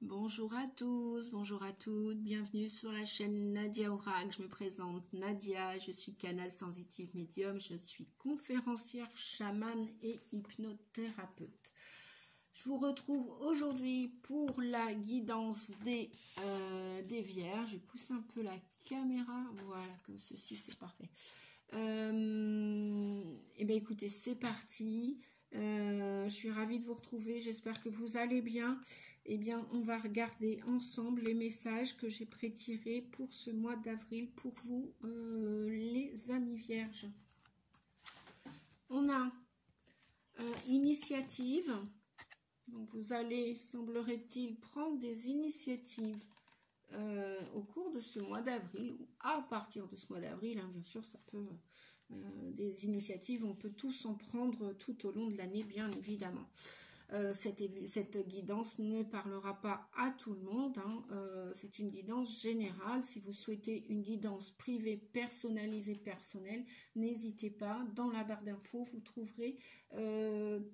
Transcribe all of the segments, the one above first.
Bonjour à tous, bonjour à toutes, bienvenue sur la chaîne Nadia Oracle. Je me présente Nadia, je suis canal sensitive médium, je suis conférencière, chamane et hypnothérapeute. Je vous retrouve aujourd'hui pour la guidance des vierges. Je pousse un peu la caméra, voilà, comme ceci, c'est parfait. Et bien écoutez, c'est parti. Je suis ravie de vous retrouver, j'espère que vous allez bien. Eh bien, on va regarder ensemble les messages que j'ai prétirés pour ce mois d'avril pour vous, les amis vierges. On a initiative. Donc, vous allez, semblerait-il, prendre des initiatives au cours de ce mois d'avril ou à partir de ce mois d'avril. Hein, bien sûr, ça peut... des initiatives, on peut tous en prendre tout au long de l'année, bien évidemment. Cette guidance ne parlera pas à tout le monde, hein. C'est une guidance générale. Si vous souhaitez une guidance privée, personnalisée, personnelle, n'hésitez pas. Dans la barre d'infos, vous trouverez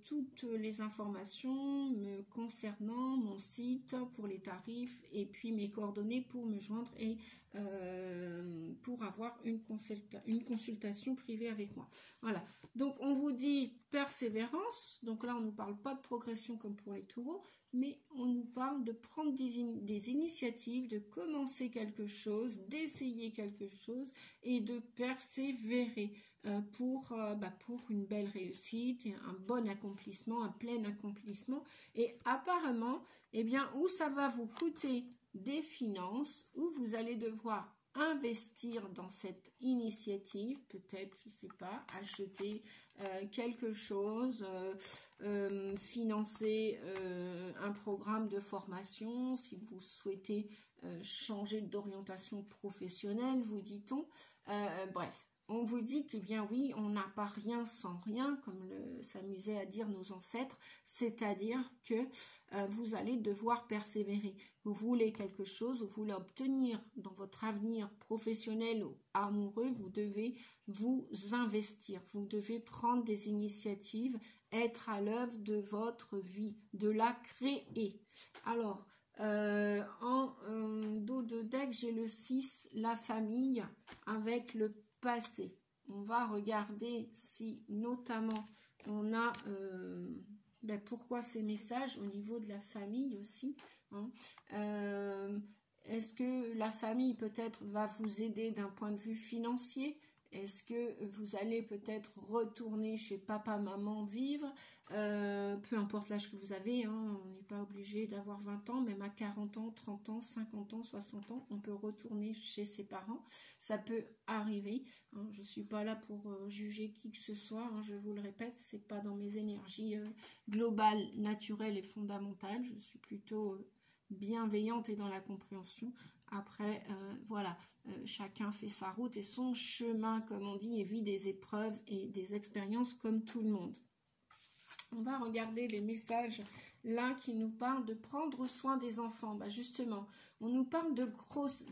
toutes les informations me concernant, mon site pour les tarifs et puis mes coordonnées pour me joindre et pour avoir une consultation privée avec moi. Voilà, donc on vous dit persévérance, donc là on ne nous parle pas de progression comme pour les taureaux, mais on nous parle de prendre des initiatives, de commencer quelque chose, d'essayer quelque chose et de persévérer pour une belle réussite, un bon accomplissement, un plein accomplissement. Et apparemment, eh bien, où ça va vous coûter des finances, où vous allez devoir investir dans cette initiative, peut-être, je ne sais pas, acheter quelque chose, financer un programme de formation, si vous souhaitez changer d'orientation professionnelle, vous dit-on. Bref. On vous dit que, bien oui, on n'a pas rien sans rien, comme s'amusaient à dire nos ancêtres, c'est-à-dire que vous allez devoir persévérer. Vous voulez quelque chose, vous voulez obtenir dans votre avenir professionnel ou amoureux, vous devez vous investir, vous devez prendre des initiatives, être à l'œuvre de votre vie, de la créer. Alors, en dos de deck, j'ai le 6, la famille, avec le passé. On va regarder si notamment on a pourquoi ces messages au niveau de la famille aussi, hein. Est-ce que la famille peut-être va vous aider d'un point de vue financier? Est-ce que vous allez peut-être retourner chez papa, maman vivre, peu importe l'âge que vous avez, hein, on n'est pas obligé d'avoir 20 ans, même à 40 ans, 30 ans, 50 ans, 60 ans, on peut retourner chez ses parents, ça peut arriver, hein. Je ne suis pas là pour juger qui que ce soit, hein, je vous le répète, c'est pas dans mes énergies globales, naturelles et fondamentales, je suis plutôt bienveillante et dans la compréhension. Après, voilà, chacun fait sa route et son chemin, comme on dit, et vit des épreuves et des expériences comme tout le monde. On va regarder les messages là qui nous parlent de prendre soin des enfants. Bah justement, on nous parle de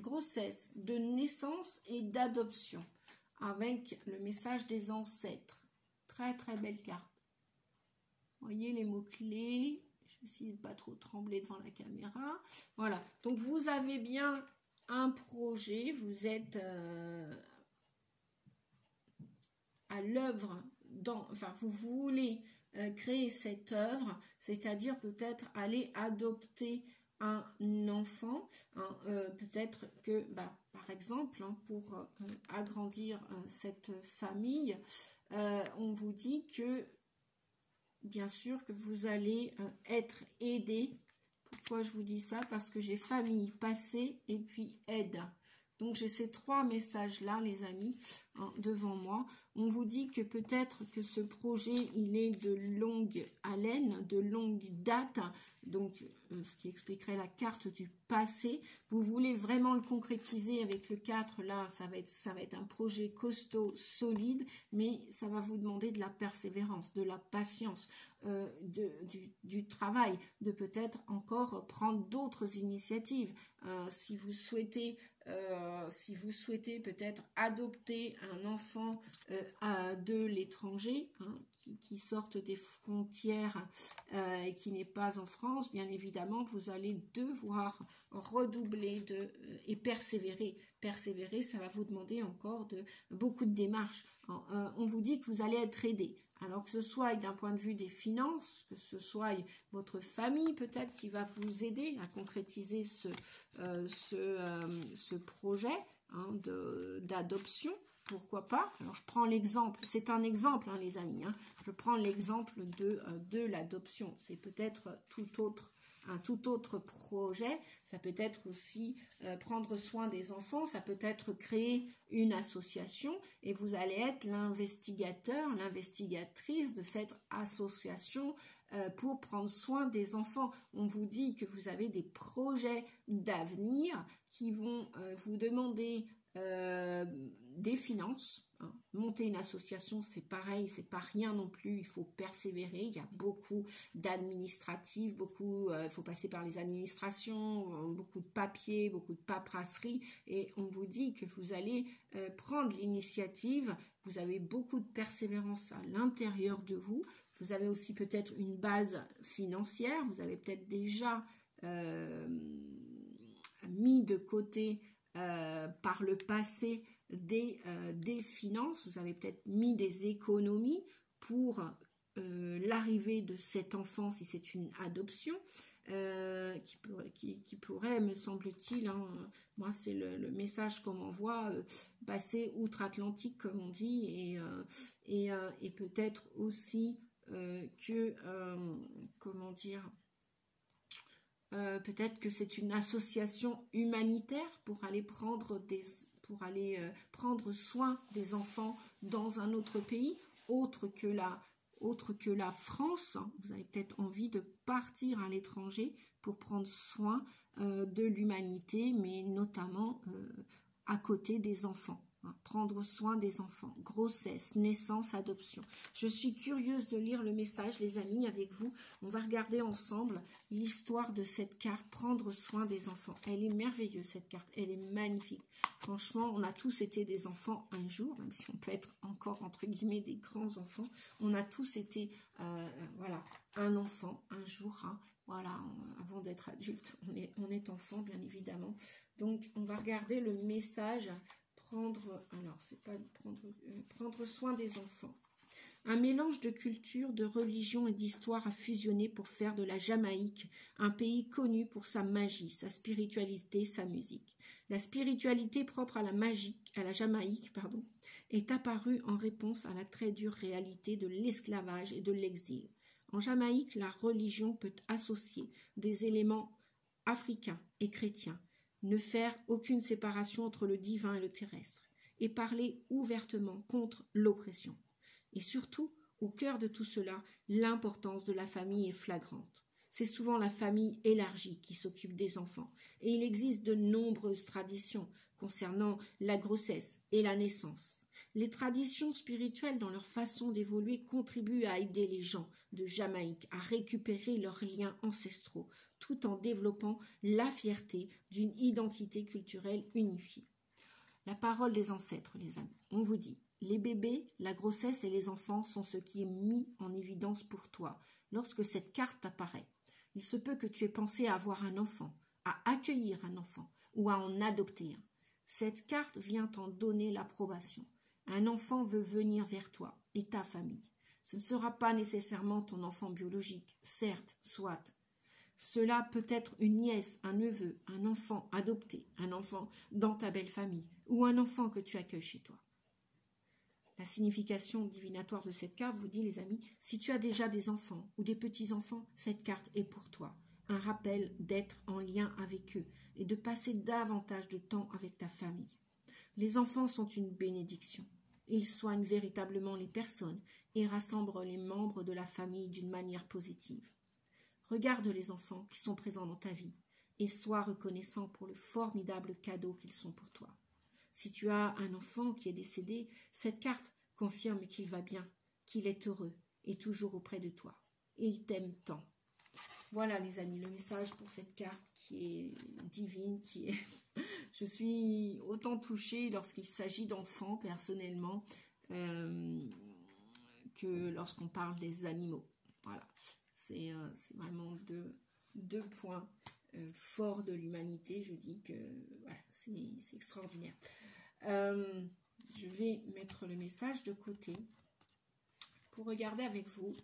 grossesse, de naissance et d'adoption, avec le message des ancêtres. Très très belle carte. Voyez les mots-clés. Essayez de ne pas trop trembler devant la caméra. Voilà, donc vous avez bien un projet, vous êtes à l'œuvre, vous voulez créer cette œuvre, c'est-à-dire peut-être aller adopter un enfant, hein, peut-être que, par exemple, hein, pour agrandir cette famille, on vous dit que bien sûr que vous allez être aidé. Pourquoi je vous dis ça? Parce que j'ai famille, passé et puis aide. Donc j'ai ces trois messages-là, les amis, hein, devant moi. On vous dit que peut-être que ce projet, il est de longue haleine, de longue date, donc ce qui expliquerait la carte du passé. Vous voulez vraiment le concrétiser avec le 4, là, ça va être un projet costaud, solide, mais ça va vous demander de la persévérance, de la patience, du travail, de peut-être encore prendre d'autres initiatives. Si vous souhaitez si vous souhaitez peut-être adopter un enfant de l'étranger, hein, qui sortent des frontières et qui n'est pas en France, bien évidemment, vous allez devoir redoubler et persévérer. Persévérer, ça va vous demander encore beaucoup de démarches. On vous dit que vous allez être aidé. Alors que ce soit d'un point de vue des finances, que ce soit votre famille peut-être qui va vous aider à concrétiser ce projet, hein, d'adoption. Pourquoi pas? Alors, je prends l'exemple, c'est un exemple, hein, les amis. Hein. Je prends l'exemple de l'adoption. C'est peut-être un tout autre projet. Ça peut être aussi prendre soin des enfants. Ça peut être créer une association. Et vous allez être l'investigateur, l'investigatrice de cette association pour prendre soin des enfants. On vous dit que vous avez des projets d'avenir qui vont vous demander des finances, hein. Monter une association, c'est pareil, c'est pas rien non plus, il faut persévérer, il y a beaucoup d'administratifs, il faut passer par les administrations, beaucoup de papiers, beaucoup de paperasserie, et on vous dit que vous allez prendre l'initiative, vous avez beaucoup de persévérance à l'intérieur de vous, vous avez aussi peut-être une base financière, vous avez peut-être déjà mis de côté par le passé des finances, vous avez peut-être mis des économies pour l'arrivée de cet enfant si c'est une adoption qui pourrait, me semble-t-il, hein, moi c'est le message qu'on m'envoie, passer outre-Atlantique comme on dit, et peut-être aussi comment dire, peut-être que c'est une association humanitaire pour aller prendre soin des enfants dans un autre pays, autre que la France. Vous avez peut-être envie de partir à l'étranger pour prendre soin de l'humanité, mais notamment à côté des enfants. Prendre soin des enfants, grossesse, naissance, adoption. Je suis curieuse de lire le message, les amis, avec vous. On va regarder ensemble l'histoire de cette carte, prendre soin des enfants. Elle est merveilleuse, cette carte, elle est magnifique. Franchement, on a tous été des enfants un jour, même si on peut être encore, entre guillemets, des grands enfants. On a tous été, voilà, un enfant un jour, hein. Voilà, avant d'être adulte, on est enfant, bien évidemment. Donc, on va regarder le message. Prendre soin des enfants. Un mélange de culture, de religion et d'histoire a fusionné pour faire de la Jamaïque un pays connu pour sa magie, sa spiritualité, sa musique. La spiritualité propre à la Jamaïque, est apparue en réponse à la très dure réalité de l'esclavage et de l'exil. En Jamaïque, la religion peut associer des éléments africains et chrétiens, ne faire aucune séparation entre le divin et le terrestre, et parler ouvertement contre l'oppression. Et surtout, au cœur de tout cela, l'importance de la famille est flagrante. C'est souvent la famille élargie qui s'occupe des enfants, et il existe de nombreuses traditions concernant la grossesse et la naissance. Les traditions spirituelles, dans leur façon d'évoluer, contribuent à aider les gens de Jamaïque à récupérer leurs liens ancestraux, tout en développant la fierté d'une identité culturelle unifiée. La parole des ancêtres, les amis. On vous dit, les bébés, la grossesse et les enfants sont ce qui est mis en évidence pour toi lorsque cette carte apparaît. Il se peut que tu aies pensé à avoir un enfant, à accueillir un enfant ou à en adopter un. Cette carte vient t'en donner l'approbation. Un enfant veut venir vers toi et ta famille. Ce ne sera pas nécessairement ton enfant biologique, certes, soit. Cela peut être une nièce, un neveu, un enfant adopté, un enfant dans ta belle famille ou un enfant que tu accueilles chez toi. La signification divinatoire de cette carte vous dit, les amis, si tu as déjà des enfants ou des petits-enfants, cette carte est pour toi. Un rappel d'être en lien avec eux et de passer davantage de temps avec ta famille. Les enfants sont une bénédiction. Ils soignent véritablement les personnes et rassemblent les membres de la famille d'une manière positive. Regarde les enfants qui sont présents dans ta vie et sois reconnaissant pour le formidable cadeau qu'ils sont pour toi. Si tu as un enfant qui est décédé, cette carte confirme qu'il va bien, qu'il est heureux et toujours auprès de toi. Il t'aime tant. Voilà les amis, le message pour cette carte qui est divine, qui est Je suis autant touchée lorsqu'il s'agit d'enfants, personnellement, que lorsqu'on parle des animaux. Voilà, c'est vraiment deux points forts de l'humanité. Je dis que voilà, c'est extraordinaire. Je vais mettre le message de côté pour regarder avec vous.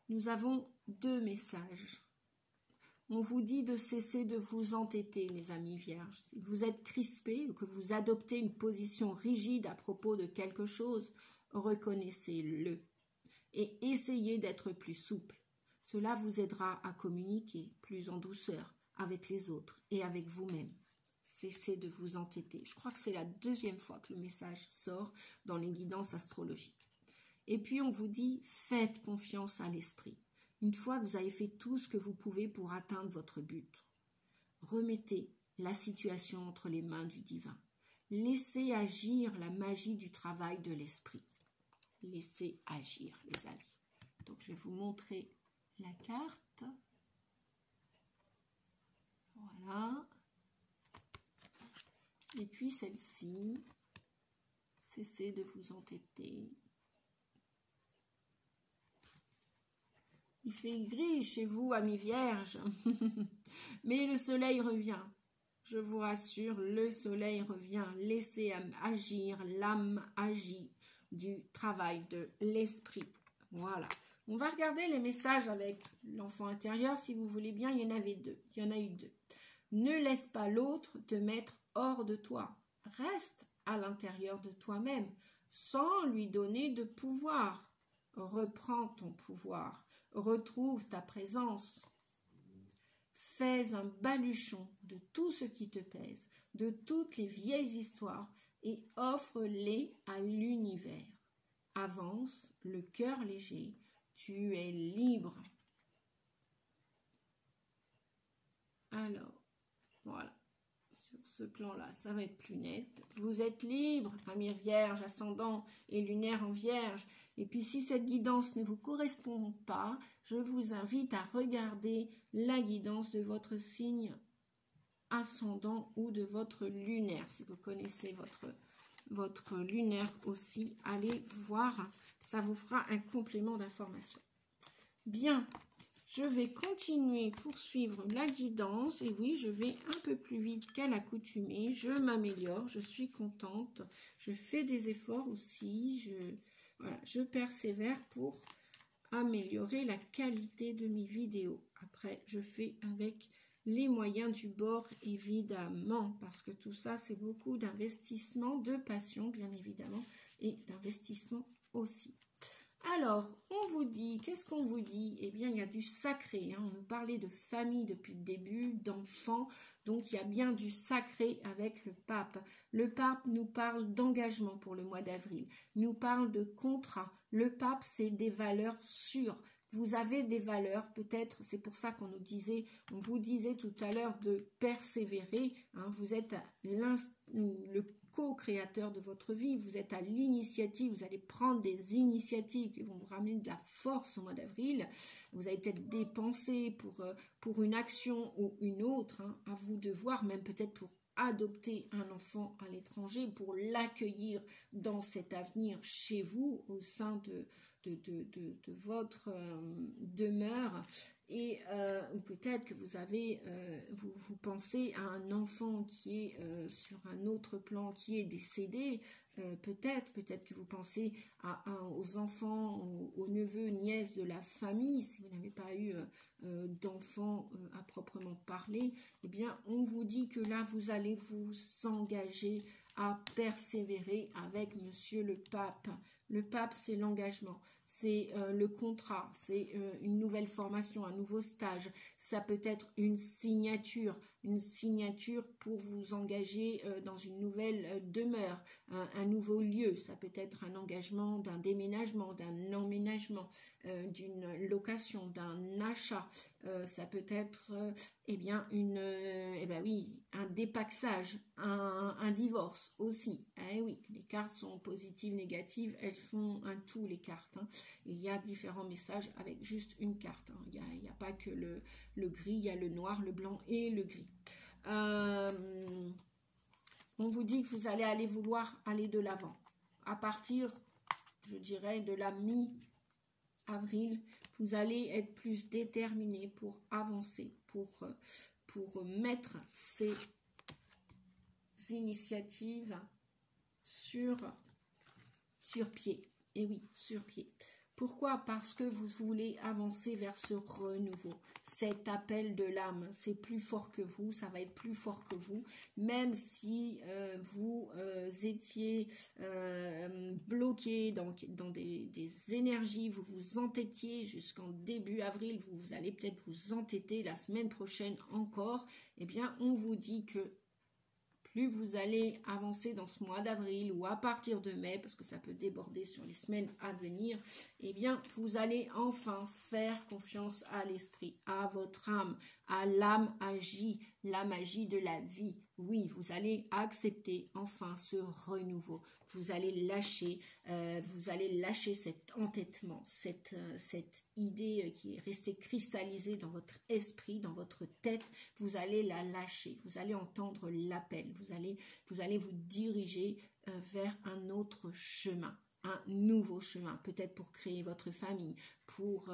Nous avons 2 messages. On vous dit de cesser de vous entêter, les amis vierges. Si vous êtes crispés ou que vous adoptez une position rigide à propos de quelque chose, reconnaissez-le et essayez d'être plus souple. Cela vous aidera à communiquer plus en douceur avec les autres et avec vous-même. Cessez de vous entêter. Je crois que c'est la 2e fois que le message sort dans les guidances astrologiques. Et puis on vous dit, faites confiance à l'esprit. Une fois que vous avez fait tout ce que vous pouvez pour atteindre votre but, remettez la situation entre les mains du divin. Laissez agir la magie du travail de l'esprit. Laissez agir, les amis. Donc, je vais vous montrer la carte. Voilà. Et puis, celle-ci. Cessez de vous entêter. Il fait gris chez vous, amis vierges. Mais le soleil revient. Je vous rassure, le soleil revient. Laissez agir, l'âme agit du travail de l'esprit. Voilà. On va regarder les messages avec l'enfant intérieur. Si vous voulez bien, il y en avait 2. Il y en a eu 2. Ne laisse pas l'autre te mettre hors de toi. Reste à l'intérieur de toi-même, sans lui donner de pouvoir. Reprends ton pouvoir. Retrouve ta présence. Fais un baluchon de tout ce qui te pèse, de toutes les vieilles histoires et offre-les à l'univers. Avance, le cœur léger, tu es libre. Alors, voilà. Sur ce plan-là, ça va être plus net. Vous êtes libre, amis vierge, ascendant et lunaire en vierge. Et puis, si cette guidance ne vous correspond pas, je vous invite à regarder la guidance de votre signe ascendant ou de votre lunaire. Si vous connaissez votre lunaire aussi, allez voir. Ça vous fera un complément d'information. Bien. Je vais continuer, poursuivre la guidance. Et oui, je vais un peu plus vite qu'à l'accoutumée. Je m'améliore, je suis contente. Je fais des efforts aussi. Je persévère pour améliorer la qualité de mes vidéos. Après, je fais avec les moyens du bord, évidemment. Parce que tout ça, c'est beaucoup d'investissement, de passion, bien évidemment. Et d'investissement aussi. Alors, on vous dit, qu'est-ce qu'on vous dit? Eh bien, il y a du sacré. On nous parlait de famille depuis le début, d'enfants. Donc, il y a bien du sacré avec le pape. Le pape nous parle d'engagement pour le mois d'avril. Nous parle de contrat. Le pape, c'est des valeurs sûres. Vous avez des valeurs, peut-être, c'est pour ça qu'on vous disait tout à l'heure de persévérer. Vous êtes le co-créateur de votre vie, vous êtes à l'initiative, vous allez prendre des initiatives qui vont vous ramener de la force au mois d'avril. Vous allez peut-être dépenser pour une action ou une autre, à vous de voir, même peut-être pour adopter un enfant à l'étranger, pour l'accueillir dans cet avenir chez vous, au sein de votre demeure, et ou peut-être que vous pensez à un enfant qui est sur un autre plan, qui est décédé, peut-être que vous pensez aux enfants, aux neveux, nièces de la famille, si vous n'avez pas eu d'enfants à proprement parler. Eh bien, on vous dit que là, vous allez vous engager à persévérer avec Monsieur le Pape. Le pape, c'est l'engagement, c'est le contrat, c'est une nouvelle formation, un nouveau stage. Ça peut être une signature pour vous engager dans une nouvelle demeure, un nouveau lieu. Ça peut être un engagement d'un déménagement, d'un emménagement, d'une location, d'un achat. Ça peut être un dépaxage, un divorce aussi. Eh oui, les cartes sont positives, négatives, elles font un tout, les cartes. Il y a différents messages avec juste une carte. Il n'y a pas que le gris, il y a le noir, le blanc et le gris. on vous dit que vous allez vouloir aller de l'avant. À partir, je dirais, de la mi-avril, vous allez être plus déterminé pour avancer, pour mettre ces initiatives sur pied. Et oui, sur pied. Pourquoi? Parce que vous voulez avancer vers ce renouveau. Cet appel de l'âme, c'est plus fort que vous, ça va être plus fort que vous. Même si vous étiez bloqué dans des énergies, vous vous entêtiez jusqu'en début avril, vous allez peut-être vous entêter la semaine prochaine encore. Eh bien, on vous dit que plus vous allez avancer dans ce mois d'avril ou à partir de mai, parce que ça peut déborder sur les semaines à venir, eh bien, vous allez enfin faire confiance à l'esprit, à votre âme, à l'âme agie, la magie de la vie. Oui, vous allez accepter enfin ce renouveau. Vous allez lâcher cet entêtement, cette idée qui est restée cristallisée dans votre esprit, dans votre tête. Vous allez la lâcher. Vous allez entendre l'appel. Vous allez vous diriger vers un autre chemin. Un nouveau chemin, peut-être pour créer votre famille, pour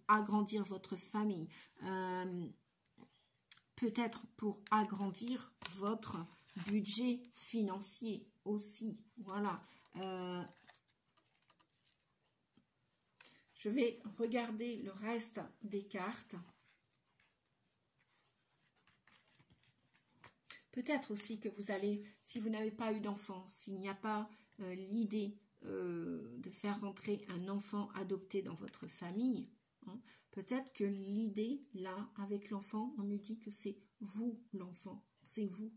agrandir votre famille, peut-être pour agrandir votre budget financier aussi. Voilà. Je vais regarder le reste des cartes. Peut-être aussi que vous allez, si vous n'avez pas eu d'enfant, s'il n'y a pas l'idée de faire rentrer un enfant adopté dans votre famille, hein, peut-être que l'idée, là, avec l'enfant, on me dit que c'est vous l'enfant, c'est vous.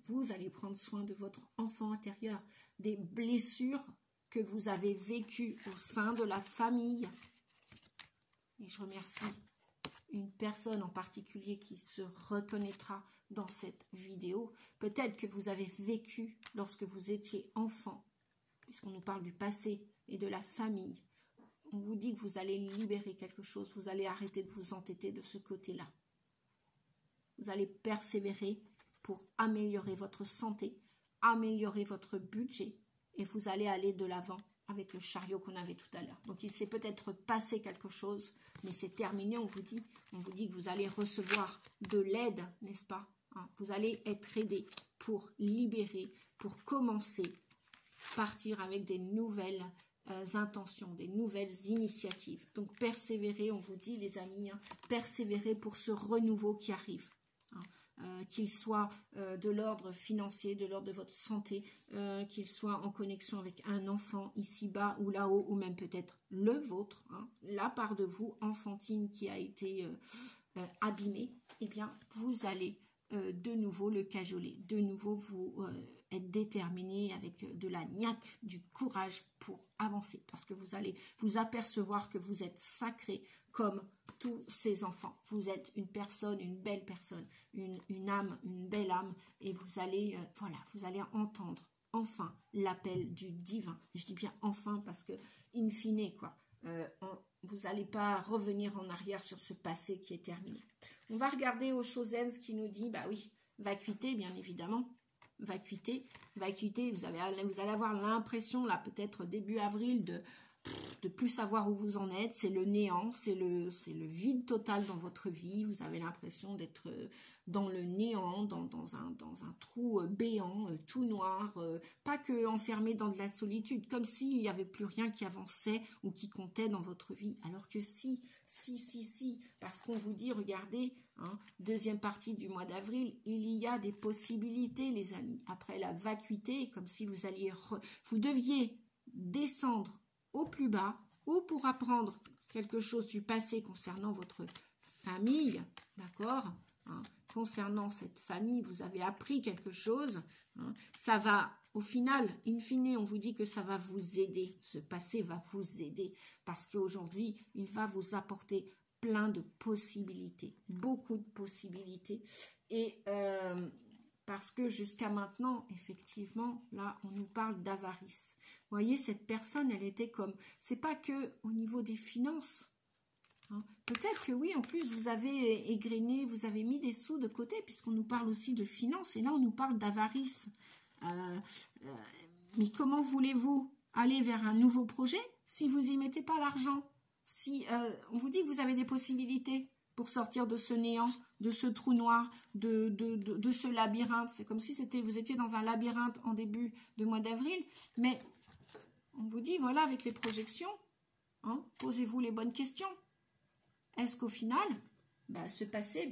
Vous allez prendre soin de votre enfant intérieur, des blessures que vous avez vécues au sein de la famille. Et je remercie une personne en particulier qui se reconnaîtra dans cette vidéo. Peut-être que vous avez vécu lorsque vous étiez enfant, puisqu'on nous parle du passé et de la famille. On vous dit que vous allez libérer quelque chose, vous allez arrêter de vous entêter de ce côté-là. Vous allez persévérer pour améliorer votre santé, améliorer votre budget, et vous allez aller de l'avant avec le chariot qu'on avait tout à l'heure. Donc il s'est peut-être passé quelque chose, mais c'est terminé, on vous dit que vous allez recevoir de l'aide, n'est-ce pas, hein? Vous allez être aidé pour libérer, pour commencer, partir avec des nouvelles intentions, des nouvelles initiatives. Donc persévérez, on vous dit les amis, hein, persévérez pour ce renouveau qui arrive. Qu'il soit de l'ordre financier, de l'ordre de votre santé, qu'il soit en connexion avec un enfant ici-bas ou là-haut, ou même peut-être le vôtre, hein, la part de vous enfantine qui a été abîmée, eh bien, vous allez de nouveau le cajoler, de nouveau vous être déterminé avec de la niaque, du courage pour avancer, parce que vous allez vous apercevoir que vous êtes sacré comme tous ces enfants. Vous êtes une personne, une belle personne, une âme, une belle âme, et vous allez, voilà, vous allez entendre enfin l'appel du divin. Je dis bien enfin parce que, in fine, quoi, vous n'allez pas revenir en arrière sur ce passé qui est terminé. On va regarder au Chosen ce qui nous dit, bah oui, vacuité, bien évidemment. Vacuité, vous allez avoir l'impression, là, peut-être début avril, de plus savoir où vous en êtes. C'est le néant, c'est le vide total dans votre vie. Vous avez l'impression d'être dans le néant, dans un trou béant, tout noir, pas que enfermé dans de la solitude, comme s'il n'y avait plus rien qui avançait ou qui comptait dans votre vie. Alors que si, parce qu'on vous dit, regardez, hein, deuxième partie du mois d'avril, il y a des possibilités, les amis. Après la vacuité, comme si vous deviez descendre au plus bas, ou pour apprendre quelque chose du passé concernant votre famille, d'accord, hein, concernant cette famille, vous avez appris quelque chose, hein, ça va, au final, in fine, on vous dit que ça va vous aider, ce passé va vous aider, parce qu'aujourd'hui, il va vous apporter plein de possibilités, beaucoup de possibilités, et parce que jusqu'à maintenant, effectivement, là, on nous parle d'avarice. Vous voyez, cette personne, elle était comme... C'est pas que au niveau des finances. Hein. Peut-être que oui, en plus, vous avez égrené, vous avez mis des sous de côté, puisqu'on nous parle aussi de finances. Et là, on nous parle d'avarice. Mais comment voulez-vous aller vers un nouveau projet si vous n'y mettez pas l'argent? Si on vous dit que vous avez des possibilités pour sortir de ce néant, de ce trou noir, de ce labyrinthe. C'est comme si vous étiez dans un labyrinthe en début de mois d'avril. Mais on vous dit, voilà, avec les projections, hein, posez-vous les bonnes questions. Est-ce qu'au final, ce passé,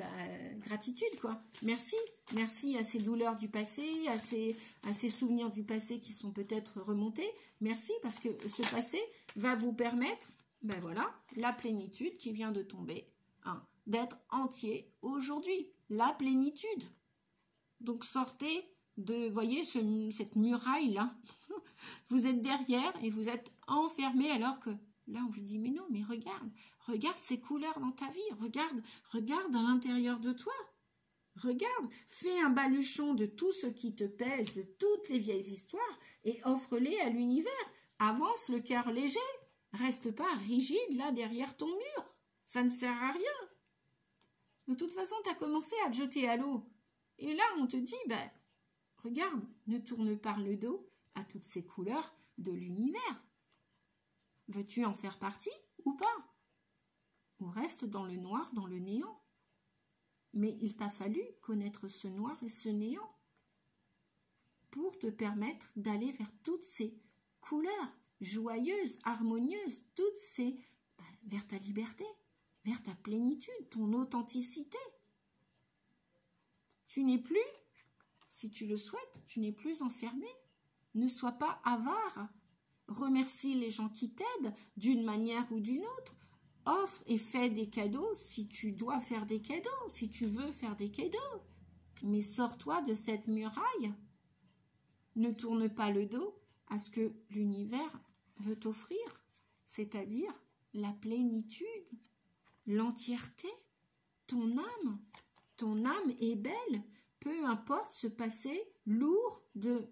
gratitude, quoi. Merci. Merci à ces douleurs du passé, à ces souvenirs du passé qui sont peut-être remontés. Merci, parce que ce passé va vous permettre, voilà, la plénitude qui vient de tomber, hein, d'être entier aujourd'hui. La plénitude. Donc, sortez de, voyez, cette muraille-là. Vous êtes derrière et vous êtes enfermé alors que là, on vous dit, mais non, mais regarde ces couleurs dans ta vie, regarde à l'intérieur de toi. Regarde, fais un baluchon de tout ce qui te pèse, de toutes les vieilles histoires et offre-les à l'univers. Avance le cœur léger. Reste pas rigide là derrière ton mur. Ça ne sert à rien. De toute façon, tu as commencé à te jeter à l'eau. Et là, on te dit, regarde, ne tourne pas le dos à toutes ces couleurs de l'univers. Veux-tu en faire partie ou pas? Ou reste dans le noir, dans le néant? Mais il t'a fallu connaître ce noir et ce néant pour te permettre d'aller vers toutes ces couleurs joyeuses, harmonieuses, toutes ces vers ta liberté, vers ta plénitude, ton authenticité. Tu n'es plus, si tu le souhaites, tu n'es plus enfermé. Ne sois pas avare. Remercie les gens qui t'aident d'une manière ou d'une autre. Offre et fais des cadeaux si tu dois faire des cadeaux, si tu veux faire des cadeaux. Mais sors-toi de cette muraille. Ne tourne pas le dos à ce que l'univers veut t'offrir, c'est-à-dire la plénitude, l'entièreté, ton âme. Ton âme est belle, peu importe ce passé lourd de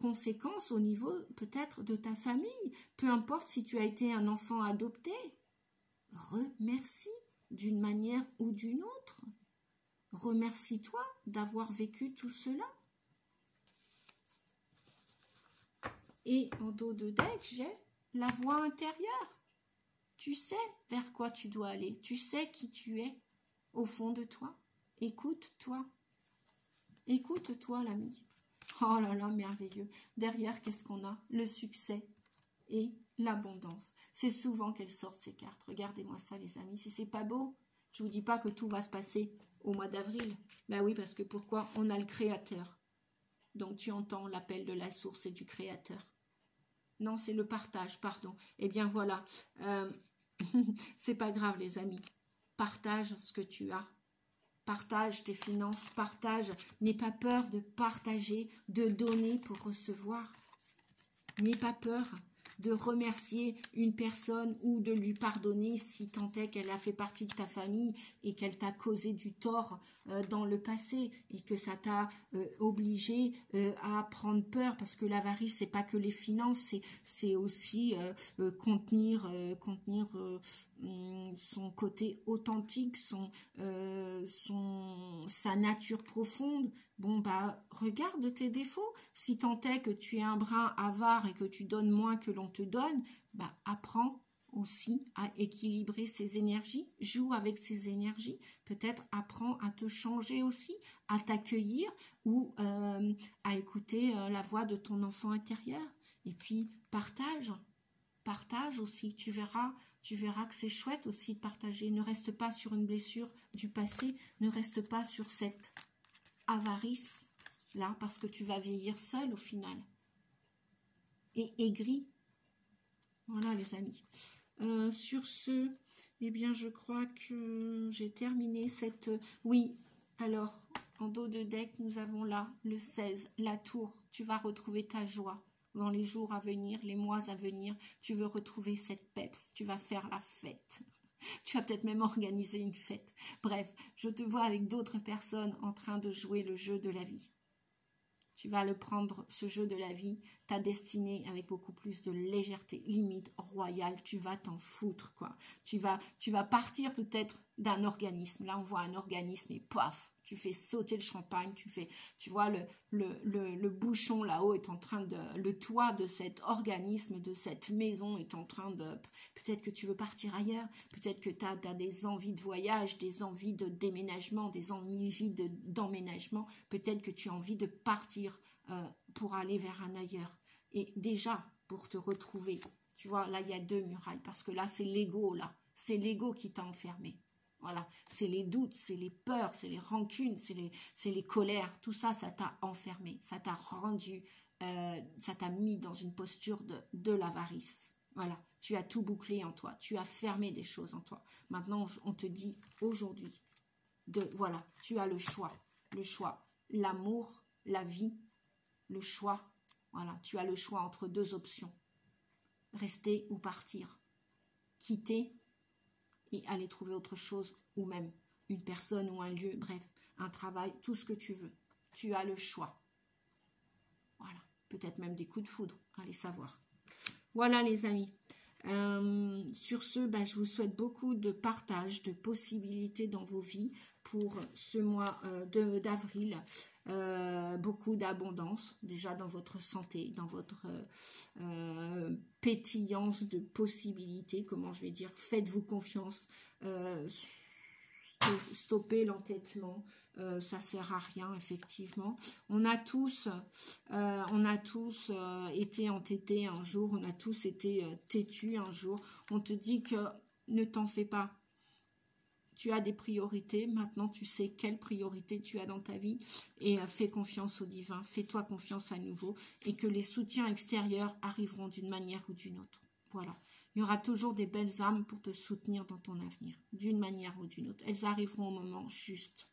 conséquences au niveau peut-être de ta famille, peu importe si tu as été un enfant adopté. Remercie d'une manière ou d'une autre. Remercie-toi d'avoir vécu tout cela. Et en dos de deck, j'ai la voix intérieure. Tu sais vers quoi tu dois aller. Tu sais qui tu es au fond de toi. Écoute-toi. Écoute-toi, l'ami. Oh là là, merveilleux. Derrière, qu'est-ce qu'on a? Le succès et l'abondance. C'est souvent qu'elles sortent, ces cartes. Regardez-moi ça, les amis. Si c'est pas beau, je vous dis pas que tout va se passer au mois d'avril. Oui, parce que pourquoi? On a le Créateur. Donc, tu entends l'appel de la source et du Créateur. Non, c'est le partage, pardon. Eh bien, voilà. C'est pas grave, les amis. Partage ce que tu as. Partage tes finances, partage. N'aie pas peur de partager, de donner pour recevoir. N'aie pas peur de remercier une personne ou de lui pardonner si tant est qu'elle a fait partie de ta famille et qu'elle t'a causé du tort dans le passé et que ça t'a obligé à prendre peur, parce que l'avarice, c'est pas que les finances, c'est aussi contenir son côté authentique, sa nature profonde. Bon, regarde tes défauts. Si tant est que tu es un brin avare et que tu donnes moins que l'on te donne, apprends aussi à équilibrer ces énergies, joue avec ces énergies, peut-être apprends à te changer aussi, à t'accueillir ou à écouter la voix de ton enfant intérieur. Et puis, partage aussi, tu verras que c'est chouette aussi de partager. Ne reste pas sur une blessure du passé, ne reste pas sur cette avarice là, parce que tu vas vieillir seul au final et aigri. Voilà, les amis. Sur ce, eh bien, je crois que j'ai terminé cette... Oui, alors, en dos de deck, nous avons là le 16, la tour. Tu vas retrouver ta joie dans les jours à venir, les mois à venir. Tu veux retrouver cette peps, tu vas faire la fête. Tu vas peut-être même organiser une fête. Bref, je te vois avec d'autres personnes en train de jouer le jeu de la vie. Tu vas le prendre, ce jeu de la vie, ta destinée avec beaucoup plus de légèreté, limite royale. Tu vas t'en foutre, quoi. Tu vas partir peut-être d'un organisme. Là, on voit un organisme et paf, tu fais sauter le champagne, tu vois, le bouchon là-haut est en train de, le toit de cet organisme, de cette maison est en train de, peut-être que tu veux partir ailleurs, peut-être que tu as des envies de voyage, des envies de déménagement, des envies d'emménagement, peut-être que tu as envie de partir pour aller vers un ailleurs. Et déjà, pour te retrouver, tu vois, là, il y a 2 murailles, parce que là, c'est l'ego, là. C'est l'ego qui t'a enfermé. Voilà, c'est les doutes, c'est les peurs, c'est les rancunes, c'est les colères. Tout ça, ça t'a enfermé, ça t'a rendu, ça t'a mis dans une posture de l'avarice. Voilà, tu as tout bouclé en toi, tu as fermé des choses en toi. Maintenant, on te dit aujourd'hui, voilà, tu as le choix, l'amour, la vie, le choix. Voilà, tu as le choix entre 2 options. Rester ou partir. Quitter et aller trouver autre chose, ou même une personne ou un lieu, bref, un travail, tout ce que tu veux. Tu as le choix. Voilà, peut-être même des coups de foudre, allez savoir. Voilà les amis. Sur ce, je vous souhaite beaucoup de partage, de possibilités dans vos vies pour ce mois d'avril. Beaucoup d'abondance déjà dans votre santé, dans votre pétillance de possibilités, comment je vais dire, faites-vous confiance, stoppez l'entêtement, ça sert à rien effectivement. On a tous été entêtés un jour, on a tous été têtus un jour. On te dit que ne t'en fais pas. Tu as des priorités, maintenant tu sais quelle priorité tu as dans ta vie et fais confiance au divin, fais-toi confiance à nouveau et que les soutiens extérieurs arriveront d'une manière ou d'une autre. Voilà, il y aura toujours des belles âmes pour te soutenir dans ton avenir, d'une manière ou d'une autre. Elles arriveront au moment juste.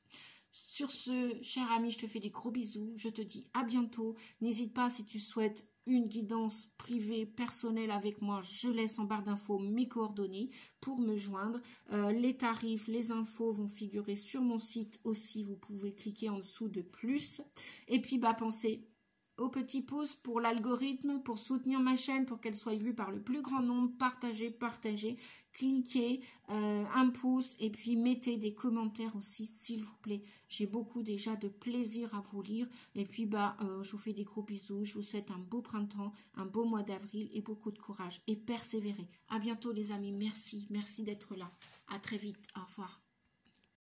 Sur ce, cher ami, je te fais des gros bisous, je te dis à bientôt. N'hésite pas si tu souhaites une guidance privée, personnelle avec moi, je laisse en barre d'infos mes coordonnées pour me joindre. Les tarifs, les infos vont figurer sur mon site aussi, vous pouvez cliquer en dessous de plus. Et puis, pensez au petit pouce pour l'algorithme, pour soutenir ma chaîne, pour qu'elle soit vue par le plus grand nombre. Partagez, cliquez un pouce et puis mettez des commentaires aussi, s'il vous plaît. J'ai beaucoup déjà de plaisir à vous lire. Et puis, je vous fais des gros bisous. Je vous souhaite un beau printemps, un beau mois d'avril et beaucoup de courage. Et persévérez. À bientôt les amis. Merci d'être là. À très vite. Au revoir.